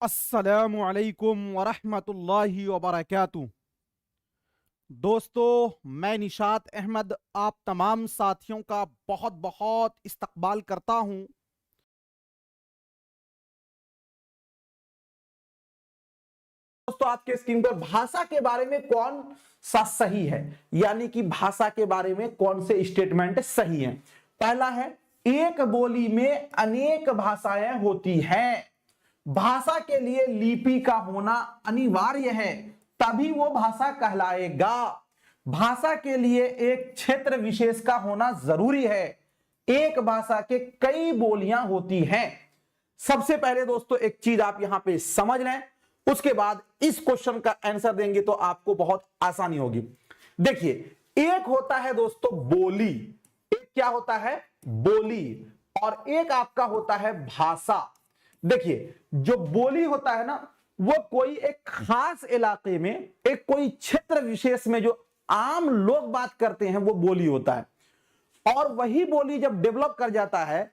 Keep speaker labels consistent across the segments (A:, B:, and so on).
A: अस्सलामु अलैकुम वरहमतुल्लाहि वबरकातुहू। दोस्तों, मैं निशात अहमद आप तमाम साथियों का बहुत बहुत इस्तकबाल करता हूं। दोस्तों, आपके स्क्रीन पर भाषा के बारे में कौन सा सही है, यानी कि भाषा के बारे में कौन से स्टेटमेंट सही हैं। पहला है, एक बोली में अनेक भाषाएं होती हैं। भाषा के लिए लिपि का होना अनिवार्य है, तभी वो भाषा कहलाएगा। भाषा के लिए एक क्षेत्र विशेष का होना जरूरी है। एक भाषा के कई बोलियां होती हैं। सबसे पहले दोस्तों एक चीज आप यहां पे समझ लें, उसके बाद इस क्वेश्चन का आंसर देंगे तो आपको बहुत आसानी होगी। देखिए, एक होता है दोस्तों बोली, एक क्या होता है बोली, और एक आपका होता है भाषा। देखिए, जो बोली होता है ना, वो कोई एक खास इलाके में, एक कोई क्षेत्र विशेष में जो आम लोग बात करते हैं वो बोली होता है। और वही बोली जब डेवलप कर जाता है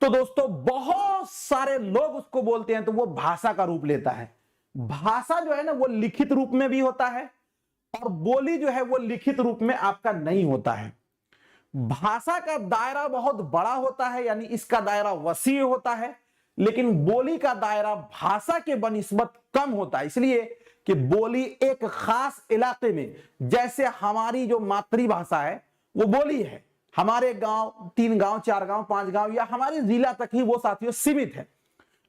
A: तो दोस्तों बहुत सारे लोग उसको बोलते हैं, तो वो भाषा का रूप लेता है। भाषा जो है ना वो लिखित रूप में भी होता है, और बोली जो है वो लिखित रूप में आपका नहीं होता है। भाषा का दायरा बहुत बड़ा होता है, यानी इसका दायरा वसीह होता है, लेकिन बोली का दायरा भाषा के बनिस्बत कम होता है। इसलिए कि बोली एक खास इलाके में, जैसे हमारी जो मातृभाषा है वो बोली है, हमारे गांव 3 गांव 4 गांव 5 गांव या हमारे जिला तक ही वो साथियों सीमित है।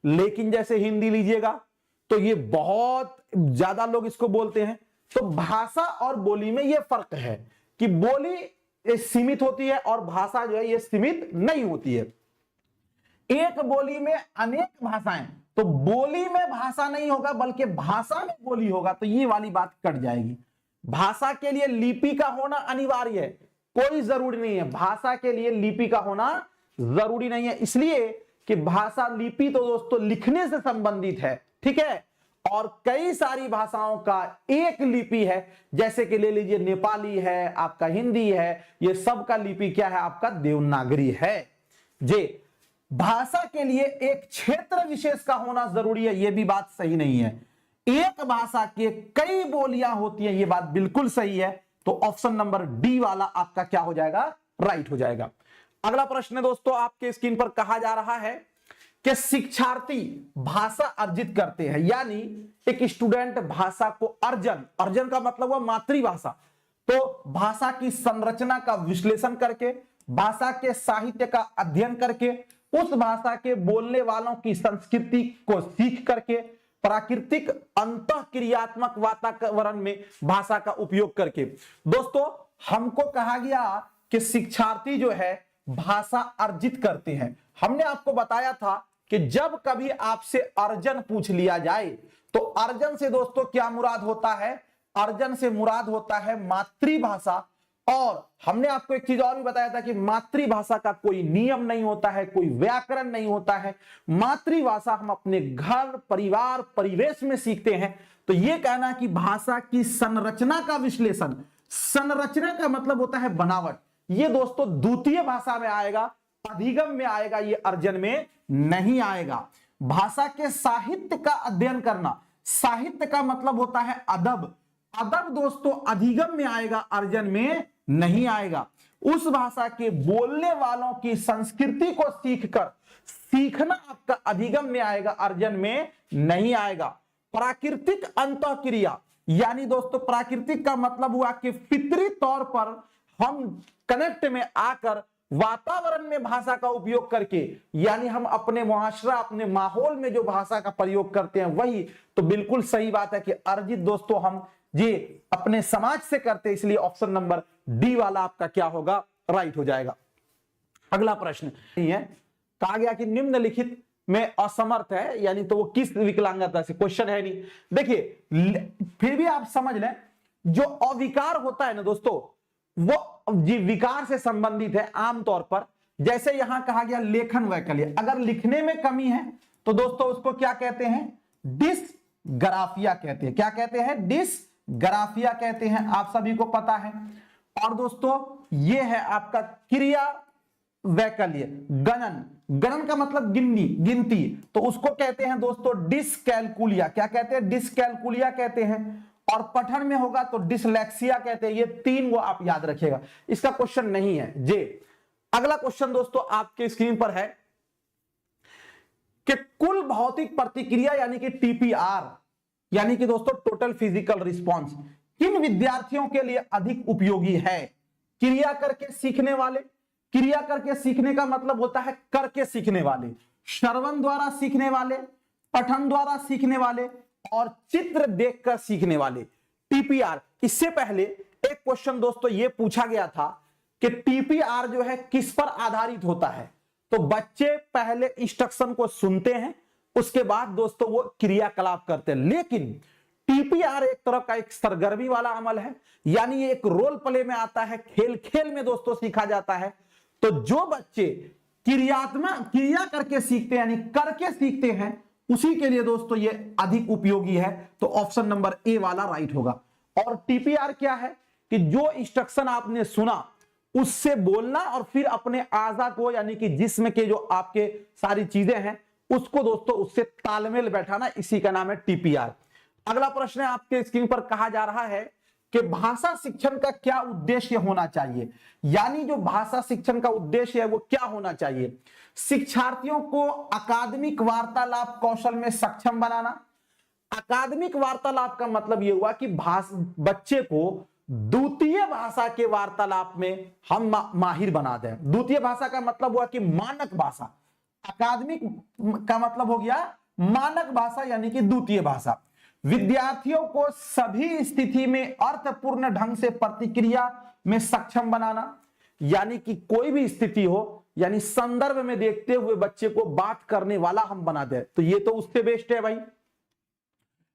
A: लेकिन जैसे हिंदी लीजिएगा तो ये बहुत ज्यादा लोग इसको बोलते हैं। तो भाषा और बोली में ये फर्क है कि बोली ये सीमित होती है और भाषा जो है ये सीमित नहीं होती है। एक बोली में अनेक भाषाएं, तो बोली में भाषा नहीं होगा बल्कि भाषा में बोली होगा, तो ये वाली बात कट जाएगी। भाषा के लिए लिपि का होना अनिवार्य है, कोई जरूरी नहीं है। भाषा के लिए लिपि का होना जरूरी नहीं है, इसलिए कि भाषा लिपि तो दोस्तों लिखने से संबंधित है, ठीक है। और कई सारी भाषाओं का एक लिपि है, जैसे कि ले लीजिए नेपाली है, आपका हिंदी है, ये सब का लिपि क्या है आपका देवनागरी है। जी, भाषा के लिए एक क्षेत्र विशेष का होना जरूरी है, यह भी बात सही नहीं है। एक भाषा के कई बोलियां होती हैं, यह बात बिल्कुल सही है। तो ऑप्शन नंबर डी वाला आपका क्या हो जाएगा, राइट हो जाएगा। अगला प्रश्न है दोस्तों, आपके स्क्रीन पर कहा जा रहा है कि शिक्षार्थी भाषा अर्जित करते हैं, यानी एक स्टूडेंट भाषा को अर्जन का मतलब हुआ मातृभाषा, तो भाषा की संरचना का विश्लेषण करके, भाषा के साहित्य का अध्ययन करके, उस भाषा के बोलने वालों की संस्कृति को सीख करके, प्राकृतिक अंतःक्रियात्मक वातावरण में भाषा का उपयोग करके। दोस्तों, हमको कहा गया कि शिक्षार्थी जो है भाषा अर्जित करते हैं। हमने आपको बताया था कि जब कभी आपसे अर्जन पूछ लिया जाए तो अर्जन से दोस्तों क्या मुराद होता है, अर्जन से मुराद होता है मातृभाषा। और हमने आपको एक चीज और भी बताया था कि मातृभाषा का कोई नियम नहीं होता है, कोई व्याकरण नहीं होता है। मातृभाषा हम अपने घर परिवार परिवेश में सीखते हैं। तो यह कहना कि भाषा की संरचना का विश्लेषण, संरचना का मतलब होता है बनावट, ये दोस्तों द्वितीय भाषा में आएगा, अधिगम में आएगा, ये अर्जन में नहीं आएगा। भाषा के साहित्य का अध्ययन करना, साहित्य का मतलब होता है अदब, अदब दोस्तों अधिगम में आएगा, अर्जन में नहीं आएगा। उस भाषा के बोलने वालों की संस्कृति को सीखकर, सीखना आपका अधिगम में आएगा, अर्जन में नहीं आएगा। प्राकृतिक अंतःक्रिया, यानी दोस्तों प्राकृतिक का मतलब हुआ कि फितरी तौर पर हम कनेक्ट में आकर वातावरण में भाषा का उपयोग करके, यानी हम अपने मुआशरा अपने माहौल में जो भाषा का प्रयोग करते हैं वही। तो बिल्कुल सही बात है कि अर्जित दोस्तों हम जी अपने समाज से करते, इसलिए ऑप्शन नंबर डी वाला आपका क्या होगा, राइट हो जाएगा। अगला प्रश्न है, कहा गया कि निम्नलिखित में असमर्थ है, यानी तो वो किस विकलांगता से, क्वेश्चन है नहीं। देखिए फिर भी आप समझ लें, जो अविकार होता है ना दोस्तों, वो जी विकार से संबंधित है आमतौर पर। जैसे यहां कहा गया लेखन वैकल्य, अगर लिखने में कमी है तो दोस्तों उसको क्या कहते हैं, डिसग्राफिया कहते हैं। क्या कहते हैं, डिसग्राफिया कहते हैं, आप सभी को पता है। और दोस्तों ये है आपका क्रिया वैकल्य। गणन, गणन का मतलब गिनती, तो उसको कहते हैं दोस्तों डिसकैलकुलिया। क्या कहते हैं? डिसकैलकुलिया कहते हैं। और पठन में होगा तो डिसलेक्सिया कहते हैं। ये तीन वो आप याद रखिएगा, इसका क्वेश्चन नहीं है जे। अगला क्वेश्चन दोस्तों आपके स्क्रीन पर है कि कुल भौतिक प्रतिक्रिया यानी कि टीपीआर, यानी कि दोस्तों टोटल फिजिकल रिस्पॉन्स, किन विद्यार्थियों के लिए अधिक उपयोगी है? क्रिया करके सीखने वाले, क्रिया करके सीखने का मतलब होता है करके सीखने वाले, श्रवण द्वारा सीखने वाले, पठन द्वारा सीखने वाले और चित्र देखकर सीखने वाले। टीपीआर, इससे पहले एक क्वेश्चन दोस्तों ये पूछा गया था कि टीपीआर जो है किस पर आधारित होता है? तो बच्चे पहले इंस्ट्रक्शन को सुनते हैं, उसके बाद दोस्तों वो क्रियाकलाप करते हैं। लेकिन टीपीआर एक तरह का एक सरगर्मी वाला अमल है, यानी ये एक रोल प्ले में आता है, खेल खेल में दोस्तों सीखा जाता है। तो जो बच्चे क्रिया करके सीखते हैं यानी करके सीखते हैं, उसी के लिए दोस्तों ये अधिक उपयोगी है। तो ऑप्शन नंबर ए वाला राइट होगा। और टीपीआर क्या है कि जो इंस्ट्रक्शन आपने सुना उससे बोलना और फिर अपने आजा को यानी कि जिस्म के जो आपके सारी चीजें हैं उसको दोस्तों उससे तालमेल बैठाना, इसी का नाम है टीपीआर। अगला प्रश्न है आपके स्क्रीन पर, कहा जा रहा है कि भाषा शिक्षण का क्या उद्देश्य होना चाहिए? यानी जो भाषा शिक्षण का उद्देश्य है वो क्या होना चाहिए? शिक्षार्थियों को अकादमिक वार्तालाप कौशल में सक्षम बनाना। अकादमिक वार्तालाप का मतलब यह हुआ कि बच्चे को द्वितीय भाषा के वार्तालाप में हम माहिर बना दें। द्वितीय भाषा का मतलब हुआ कि मानक भाषा, अकादमिक का मतलब हो गया मानक भाषा यानी कि द्वितीय भाषा। विद्यार्थियों को सभी स्थिति में अर्थपूर्ण ढंग से प्रतिक्रिया में सक्षम बनाना, यानी कि कोई भी स्थिति हो यानी संदर्भ में देखते हुए बच्चे को बात करने वाला हम बना दे, तो ये तो उससे बेस्ट है भाई।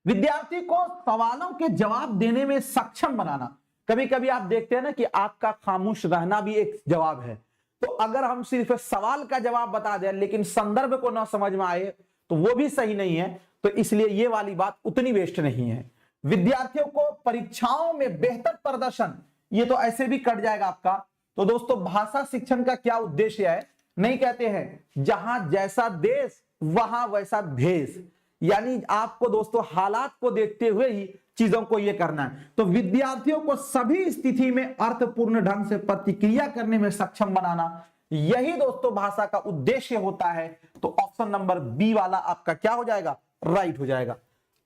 A: विद्यार्थी को सवालों के जवाब देने में सक्षम बनाना। कभी कभी आप देखते हैं ना कि आपका खामोश रहना भी एक जवाब है। तो अगर हम सिर्फ सवाल का जवाब बता दें लेकिन संदर्भ को ना समझ में आए तो वो भी सही नहीं है। तो इसलिए ये वाली बात उतनी बेस्ट नहीं है। विद्यार्थियों को परीक्षाओं में बेहतर प्रदर्शन, ये तो ऐसे भी कट जाएगा आपका। तो दोस्तों भाषा शिक्षण का क्या उद्देश्य है? नहीं कहते हैं जहां जैसा देश वहां वैसा भेष, यानी आपको दोस्तों हालात को देखते हुए ही चीजों को यह करना है। तो विद्यार्थियों को सभी स्थिति में अर्थपूर्ण ढंग से प्रतिक्रिया करने में सक्षम बनाना, यही दोस्तों भाषा का उद्देश्य होता है। तो ऑप्शन नंबर बी वाला आपका क्या हो जाएगा? राइट हो जाएगा।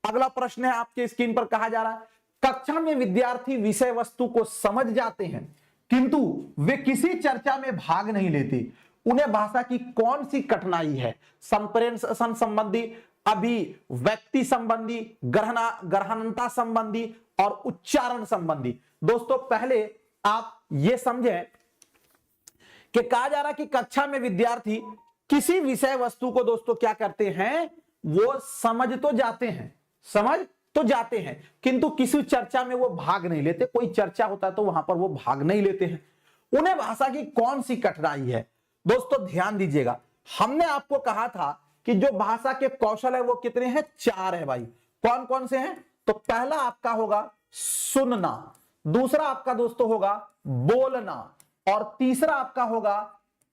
A: अगला प्रश्न है आपके स्क्रीन पर, कहा जा रहा है कक्षा में विद्यार्थी विषय वस्तु को समझ जाते हैं किंतु वे किसी चर्चा में भाग नहीं लेते, उन्हें भाषा की कौन सी कठिनाई है? संप्रेषण संबंधी, अभिव्यक्ति संबंधी, ग्रहणता संबंधी और उच्चारण संबंधी। दोस्तों पहले आप ये समझें कि कहा जा रहा है कि कक्षा में विद्यार्थी किसी विषय वस्तु को दोस्तों क्या करते हैं? वो समझ तो जाते हैं किंतु किसी चर्चा में वो भाग नहीं लेते। कोई चर्चा होता है तो वहां पर वो भाग नहीं लेते हैं। उन्हें भाषा की कौन सी कठिनाई है? दोस्तों ध्यान दीजिएगा, हमने आपको कहा था कि जो भाषा के कौशल है वो कितने हैं? 4 है भाई। कौन कौन से हैं? तो पहला आपका होगा सुनना, दूसरा आपका दोस्तों होगा बोलना, और तीसरा आपका होगा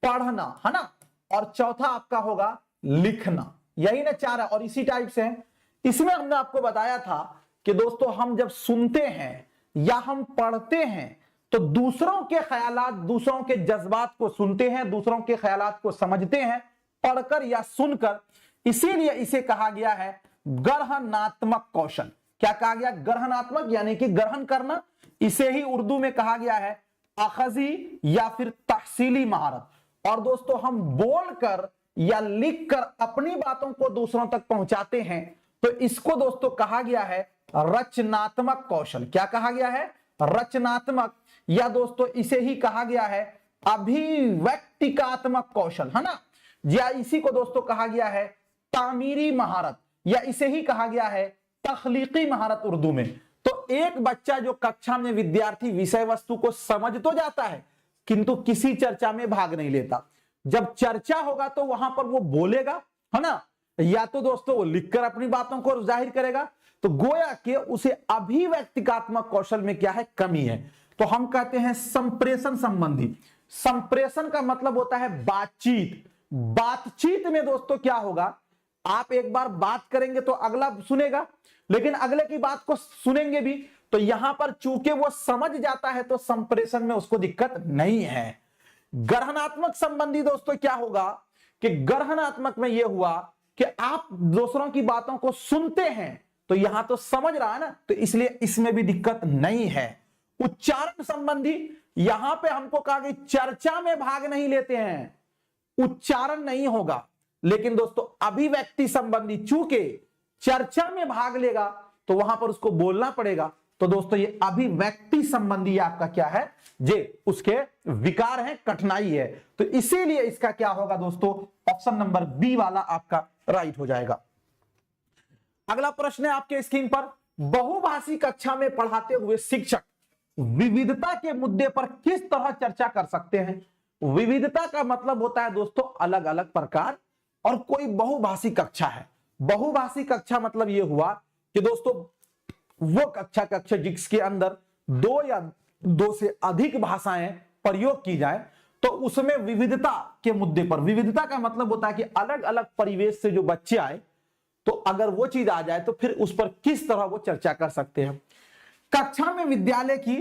A: पढ़ना, है ना, और चौथा आपका होगा लिखना। यही ना 4 है और इसी टाइप से है। इसमें हमने आपको बताया था कि दोस्तों हम जब सुनते हैं या हम पढ़ते हैं तो दूसरों के ख्यालात, दूसरों के जज्बात को सुनते हैं, दूसरों के ख्यालात को समझते हैं पढ़कर या सुनकर। इसीलिए इसे कहा गया है ग्रहणात्मक कौशल। क्या कहा गया? ग्रहणात्मक यानी कि ग्रहण करना। इसे ही उर्दू में कहा गया है अखजी या फिर तहसीली महारत। और दोस्तों हम बोलकर या लिखकर अपनी बातों को दूसरों तक पहुंचाते हैं तो इसको दोस्तों कहा गया है रचनात्मक कौशल। क्या कहा गया है? रचनात्मक, या दोस्तों इसे ही कहा गया है अभिव्यक्तिकात्मक कौशल, है ना, या इसी को दोस्तों कहा गया है तामीरी महारत, या इसे ही कहा गया है तख्लीकी महारत उर्दू में। तो एक बच्चा जो कक्षा में विद्यार्थी विषय वस्तु को समझ तो जाता है किंतु किसी चर्चा में भाग नहीं लेता। जब चर्चा होगा तो वहां पर वो बोलेगा, है ना, या तो दोस्तों वो लिखकर अपनी बातों को जाहिर करेगा। तो गोया के उसे अभिव्यक्तिकात्मक कौशल में क्या है? कमी है। तो हम कहते हैं संप्रेषण संबंधी। संप्रेषण का मतलब होता है बातचीत। बातचीत में दोस्तों क्या होगा, आप एक बार बात करेंगे तो अगला सुनेगा, लेकिन अगले की बात को सुनेंगे भी, तो यहां पर चूंकि वो समझ जाता है तो संप्रेषण में उसको दिक्कत नहीं है। ग्रहणात्मक संबंधी दोस्तों क्या होगा कि ग्रहणात्मक में यह हुआ कि आप दूसरों की बातों को सुनते हैं, तो यहां तो समझ रहा है ना, तो इसलिए इसमें भी दिक्कत नहीं है। उच्चारण संबंधी, यहां पे हमको कहा कि चर्चा में भाग नहीं लेते हैं, उच्चारण नहीं होगा, लेकिन दोस्तों अभिव्यक्ति संबंधी चूंकि चर्चा में भाग लेगा तो वहां पर उसको बोलना पड़ेगा, तो दोस्तों ये अभिव्यक्ति संबंधी आपका क्या है, जे उसके विकार है, कठिनाई है, तो इसीलिए इसका क्या होगा दोस्तों, ऑप्शन नंबर बी वाला आपका राइट हो जाएगा। अगला प्रश्न है आपके स्क्रीन पर, बहुभाषी कक्षा में पढ़ाते हुए शिक्षक विविधता के मुद्दे पर किस तरह चर्चा कर सकते हैं। विविधता का मतलब होता है दोस्तों अलग अलग प्रकार, और कोई बहुभाषी कक्षा है। बहुभाषी कक्षा मतलब यह हुआ कि दोस्तों वो कक्षा जिसके अंदर दो या दो से अधिक भाषाएं प्रयोग की जाए, तो उसमें विविधता के मुद्दे पर, विविधता का मतलब होता है कि अलग अलग परिवेश से जो बच्चे आए, तो अगर वो चीज आ जाए तो फिर उस पर किस तरह वो चर्चा कर सकते हैं। कक्षा में विद्यालय की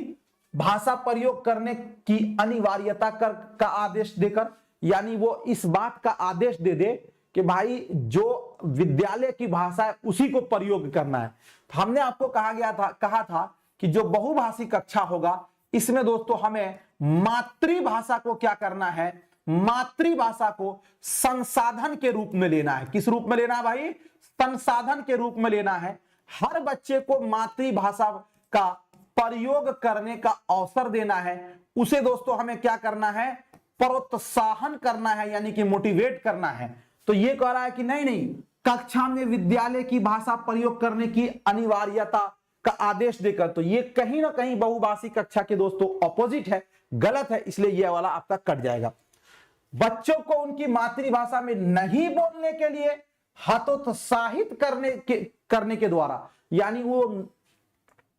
A: भाषा प्रयोग करने की अनिवार्यता का आदेश देकर, यानी वो इस बात का आदेश दे दे कि भाई जो विद्यालय की भाषा है उसी को प्रयोग करना है। तो हमने आपको कहा था कि जो बहुभाषी कक्षा होगा इसमें दोस्तों हमें मातृभाषा को क्या करना है, मातृभाषा को संसाधन के रूप में लेना है। किस रूप में लेना है भाई, संसाधन के रूप में लेना है। हर बच्चे को मातृभाषा का प्रयोग करने का अवसर देना है, उसे दोस्तों हमें क्या करना है, प्रोत्साहन करना है, यानी कि मोटिवेट करना है। तो ये कह रहा है कि नहीं, कक्षा में विद्यालय की भाषा प्रयोग करने की अनिवार्यता का आदेश देकर, तो ये कहीं ना कहीं बहुभाषी कक्षा के दोस्तों ऑपोजिट है, गलत है, इसलिए ये वाला आपका कट जाएगा। बच्चों को उनकी मातृभाषा में नहीं बोलने के लिए हतोत्साहित करने के द्वारा, यानी वो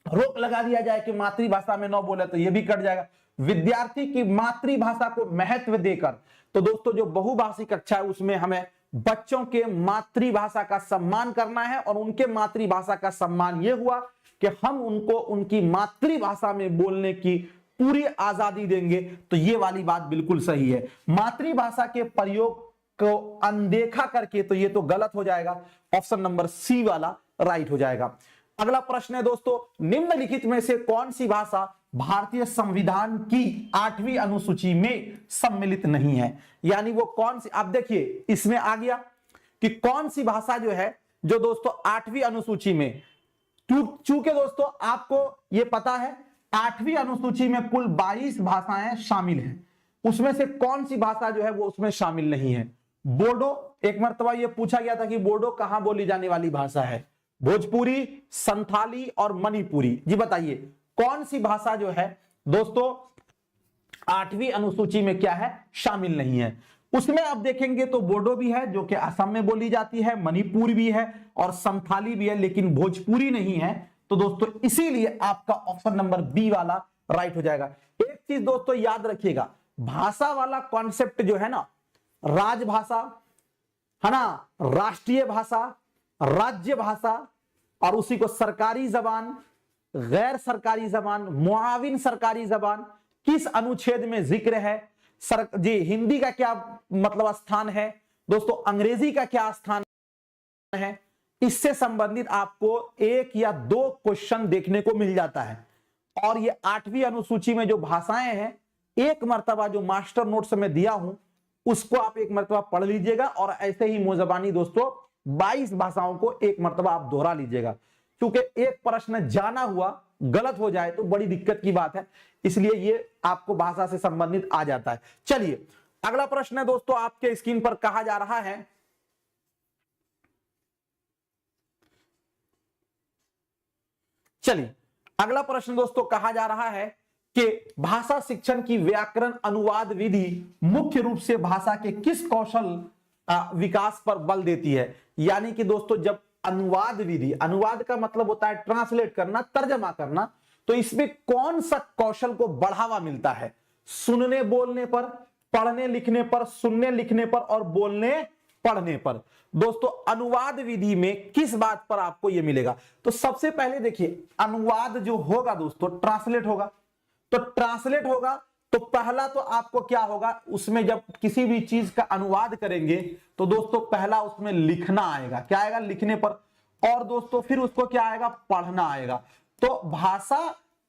A: रोक लगा दिया जाए कि मातृभाषा में न बोले, तो ये भी कट जाएगा। विद्यार्थी की मातृभाषा को महत्व देकर, तो दोस्तों जो बहुभाषी कक्षा है उसमें हमें बच्चों के मातृभाषा का सम्मान करना है, और उनके मातृभाषा का सम्मान यह हुआ कि हम उनको उनकी मातृभाषा में बोलने की पूरी आजादी देंगे। तो ये वाली बात बिल्कुल सही है। मातृभाषा के प्रयोग को अनदेखा करके, तो ये तो गलत हो जाएगा, ऑप्शन नंबर सी वाला राइट हो जाएगा। अगला प्रश्न है दोस्तों, निम्नलिखित में से कौन सी भाषा भारतीय संविधान की 8वीं अनुसूची में सम्मिलित नहीं है, यानी वो कौन सी, आप देखिए इसमें आ गया कि कौन सी भाषा जो है जो दोस्तों 8वीं अनुसूची में, चूंकि दोस्तों आपको ये पता है 8वीं अनुसूची में कुल 22 भाषाएं शामिल हैं, उसमें से कौन सी भाषा जो है वो उसमें शामिल नहीं है। बोडो, एक मर्तबा ये पूछा गया था कि बोडो कहां बोली जाने वाली भाषा है, भोजपुरी, संथाली और मणिपुरी। जी बताइए कौन सी भाषा जो है दोस्तों 8वीं अनुसूची में क्या है, शामिल नहीं है। उसमें आप देखेंगे तो बोडो भी है जो कि असम में बोली जाती है, मणिपुर भी है और संथाली भी है, लेकिन भोजपुरी नहीं है। तो दोस्तों इसीलिए आपका ऑप्शन नंबर बी वाला राइट हो जाएगा। एक चीज दोस्तों याद रखिएगा, भाषा वाला कॉन्सेप्ट जो है ना, राजभाषा है ना, राष्ट्रीय भाषा, राज्य भाषा, और उसी को सरकारी जबान, गैर सरकारी जबान, मुआविन सरकारी जबान, किस अनुच्छेद में जिक्र है, जी हिंदी का क्या मतलब स्थान है दोस्तों, अंग्रेजी का क्या स्थान है, इससे संबंधित आपको 1 या 2 क्वेश्चन देखने को मिल जाता है। और ये 8वीं अनुसूची में जो भाषाएं हैं, एक मर्तबा जो मास्टर नोट्स में दिया हूं उसको आप एक मर्तबा पढ़ लीजिएगा, और ऐसे ही मुजबानी दोस्तों 22 भाषाओं को एक मर्तबा आप दोहरा लीजिएगा, क्योंकि एक प्रश्न जाना हुआ गलत हो जाए तो बड़ी दिक्कत की बात है, इसलिए ये आपको भाषा से संबंधित आ जाता है। चलिए अगला प्रश्न है दोस्तों, आपके स्क्रीन पर कहा जा रहा है, चलिए अगला प्रश्न दोस्तों कहा जा रहा है कि भाषा शिक्षण की व्याकरण अनुवाद विधि मुख्य रूप से भाषा के किस कौशल विकास पर बल देती है। यानी कि दोस्तों जब अनुवाद विधि, अनुवाद का मतलब होता है ट्रांसलेट करना, तर्जमा करना, तो इसमें कौन सा कौशल को बढ़ावा मिलता है, सुनने बोलने पर, पढ़ने लिखने पर, सुनने लिखने पर और बोलने पढ़ने पर। दोस्तों अनुवाद विधि में किस बात पर आपको यह मिलेगा? तो सबसे पहले देखिए, अनुवाद जो होगा दोस्तों ट्रांसलेट होगा। तो ट्रांसलेट होगा तो पहला तो आपको क्या होगा, उसमें जब किसी भी चीज का अनुवाद करेंगे तो दोस्तों पहला उसमें लिखना आएगा। क्या आएगा? लिखने पर। और दोस्तों फिर उसको क्या आएगा? पढ़ना आएगा। तो भाषा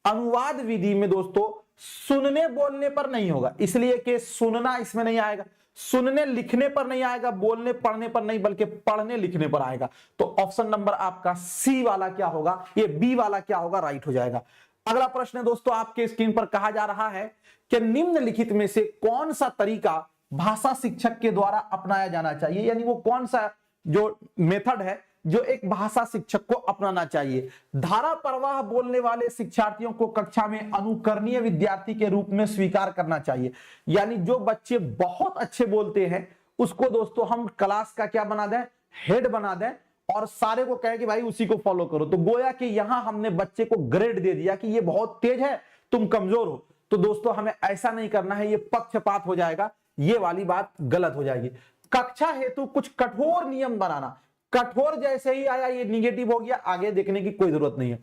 A: अनुवाद विधि में दोस्तों सुनने बोलने पर नहीं होगा, इसलिए कि सुनना इसमें नहीं आएगा, सुनने लिखने पर नहीं आएगा, बोलने पढ़ने पर नहीं, बल्कि पढ़ने लिखने पर आएगा। तो ऑप्शन नंबर आपका सी वाला क्या होगा, ये बी वाला क्या होगा, राइट हो जाएगा। अगला प्रश्न है दोस्तों आपके स्क्रीन पर, कहा जा रहा है कि निम्नलिखित में से कौन सा तरीका भाषा शिक्षक के द्वारा अपनाया जाना चाहिए, यानी वो कौन सा जो मेथड है जो एक भाषा शिक्षक को अपनाना चाहिए। धारा प्रवाह बोलने वाले शिक्षार्थियों को कक्षा में अनुकरणीय विद्यार्थी के रूप में स्वीकार करना चाहिए। यानी जो बच्चे बहुत अच्छे बोलते हैं उसको दोस्तों हम क्लास का क्या बना दें, हेड बना दें, और सारे को कहे कि भाई उसी को फॉलो करो। तो गोया कि यहां हमने बच्चे को ग्रेड दे दिया कि ये बहुत तेज है, तुम कमजोर हो। तो दोस्तों हमें ऐसा नहीं करना है, ये पक्षपात हो जाएगा, ये वाली बात गलत हो जाएगी। कक्षा हेतु कुछ कठोर नियम बनाना, कठोर जैसे ही आया ये निगेटिव हो गया, आगे देखने की कोई जरूरत नहीं है।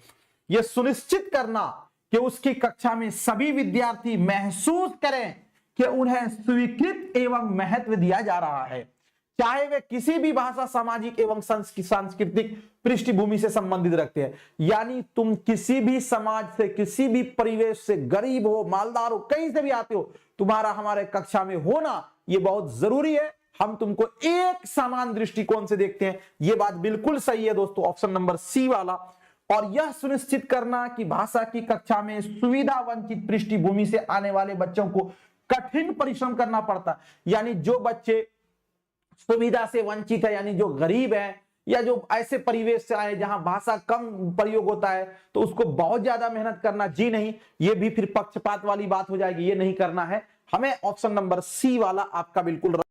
A: यह सुनिश्चित करना कि उसकी कक्षा में सभी विद्यार्थी महसूस करें कि उन्हें स्वीकृत एवं महत्व दिया जा रहा है, चाहे वे किसी भी भाषा, सामाजिक एवं सांस्कृतिक पृष्ठभूमि से संबंधित रखते हैं। यानी तुम किसी भी समाज से, किसी भी परिवेश से, गरीब हो, मालदार हो, कहीं से भी आते हो, तुम्हारा हमारे कक्षा में होना ये बहुत जरूरी है। हम तुमको एक समान दृष्टिकोण से देखते हैं, ये बात बिल्कुल सही है दोस्तों, ऑप्शन नंबर सी वाला। और यह सुनिश्चित करना कि भाषा की कक्षा में सुविधा वंचित पृष्ठभूमि से आने वाले बच्चों को कठिन परिश्रम करना पड़ता, यानी जो बच्चे सुविधा से वंचित है, यानी जो गरीब है या जो ऐसे परिवेश से आए जहां भाषा कम प्रयोग होता है, तो उसको बहुत ज्यादा मेहनत करना जी नहीं, ये भी फिर पक्षपात वाली बात हो जाएगी, ये नहीं करना है हमें। ऑप्शन नंबर सी वाला आपका बिल्कुल